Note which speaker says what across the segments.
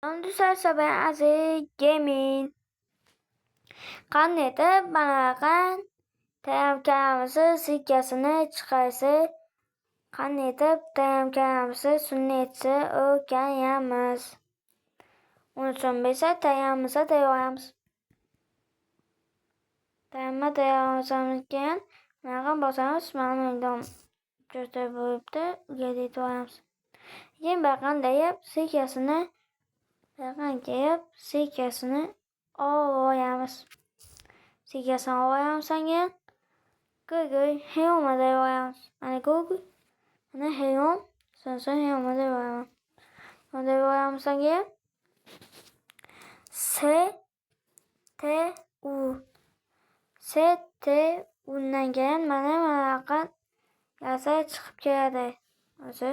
Speaker 1: Düzelsə ben azı gaming. Qanday etib banaqa tayyorgaramizni sikkasini chiqarsa, qanday etib tayyorgaramizni sunnatni o'rganamiz. Uni so'ngbesa tayyoramizni tayyorlaymiz. Tayyorma tayyorlasamizdan keyin bunaqa bosamiz. Mana bundan juda bo'libdi. Gedit olamiz. Keyin baqandayib sikkasini olamiz. Sikkasini olamiz keyin Google Helm'da olamiz. Mana Google, mana Helm, so'ng Helm'da olamiz. Helm'da olamiz keyin STU'dan keyin mana bunaqa narsa chiqib keladi. O'zi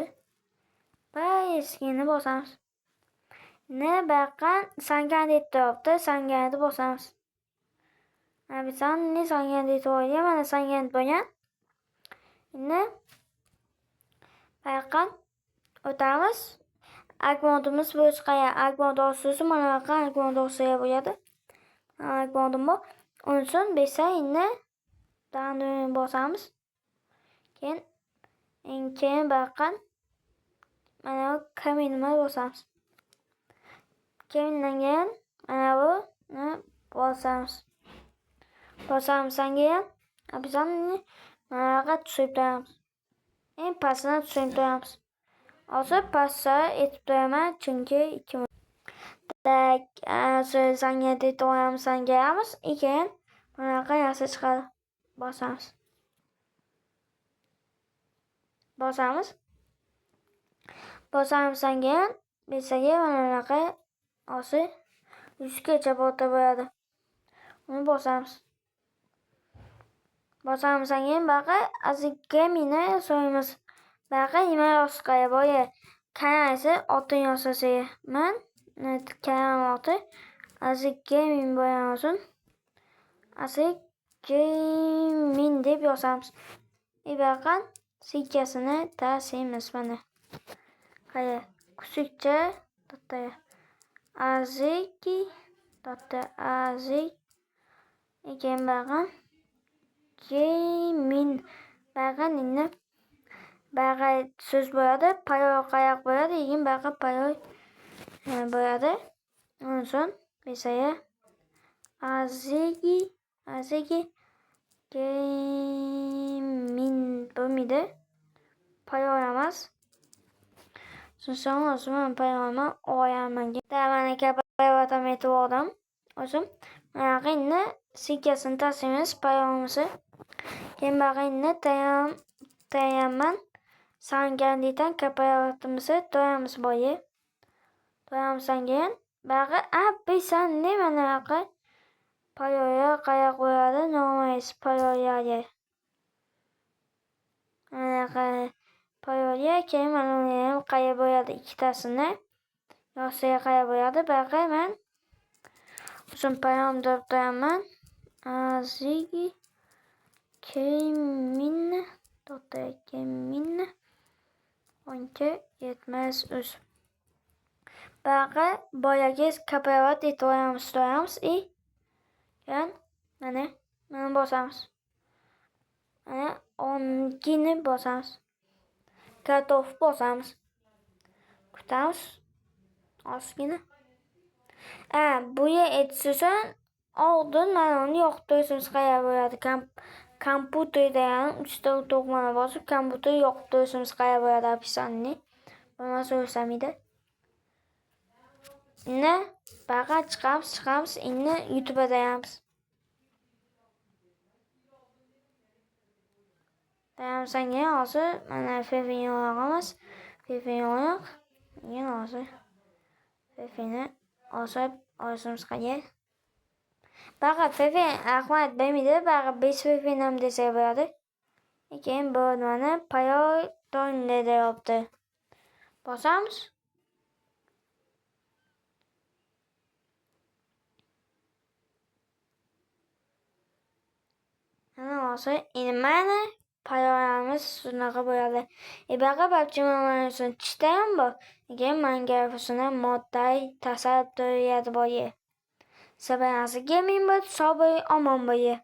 Speaker 1: eskini bosamiz. Ne baqan sangandet turibdi, sangandet bosamiz. Mana bizdan ne sangandet bo'lgan, mana sangandet bo'lgan. Endi baqan o'tamiz. Agmodimiz boshqa, agmod ostisi mana bunaqa agmod ostisi bo'ladi. Agmodim bor. Uni so'ng besa endi danduni bosamiz. Keyin baqan mana bu kaminni bosamiz. Kamindan keyin mana buni bosamiz. Bosamizdan keyin bizdan mana bunaqa tushib turamiz. Eng pastini tushib turamiz. Hozir pastga etib turaman chunki 2 sangandet olamiz. Keyin bunaqa narsa chiqadi. Bosamiz. Bosamizdan keyin besaga mana bunaqa hozir 100 gacha bota bo'ladi. Uni bosamiz. Bosamizdan keyin baqa azgamini so'yamiz. Baqa nima yozishga bo'yi kanalsi otini yozaman. Kanal oti azgamin bo'lsin. Azgamin deb yozamiz. Baqan sikkasini tasimiz mana. Qaya kuchukcha aziki keyin baqan gaming baqan endi baqa so'z bo'ladi, payoq qayoq bo'ladi, keyin baqa payoq bo'ladi. Undan so'ng besaya aziki gaming bo'lmaydi. Payoq emas. So'ng o'zim payoqni olaman. Mana kapayatam etib oldim. O'zim mana endi sikkasini taslaymiz payoqimizni. Keyin baqa endi tayyorman. Sangandetan kapayatimizni to'yamiz bo'yi. To'yamizdan keyin baqa bisan ne mana bunaqa payoq qayoq bo'ladi, nomaysiz payoqlarga. Mana payoqga keyin mana uni ham qaya bo'ladi ikkitasini. Yo'siga qaya bo'ladi. Baqa men o'zim payoqni to'yamman. Azigi kemin onka yetmez uz. Baqa boyagi kapavat etoyamiz. Keyin mana bosamiz. Mana 10gini bosamiz. Kartof bosamiz. Kutamiz. Ozgina. Buya etsin oldin mana uni yoqtirishimiz kerak bo'ladi. Kompyuterda ham 3 ta tugmani bosib kompyuter yoqtirishimiz kerak bo'ladi apisani. Bo'lmasa o'samaydi. Endi baqa chiqamiz. Endi YouTube'da dayamiz. Dayamizdan keyin hozir mana Fefini yoqamiz. Fefini yoq. Keyin hozir Fefini osib olishimiz kerak. Baqa Fefe Ahmad bermaydi. Baqa 5 Fefini ham desa bo'ladi. Keyin bu nimani payoq to'nda deyapti. Bosamiz. Mana hozir endi mana Payolarimiz shunaqa bo'ladi. Baqa babchimamani tishdayam bor. Mangarafusini modday tasarruf doirasi boyi. Sabrasiga ming bir, sobiri omon bo'yi.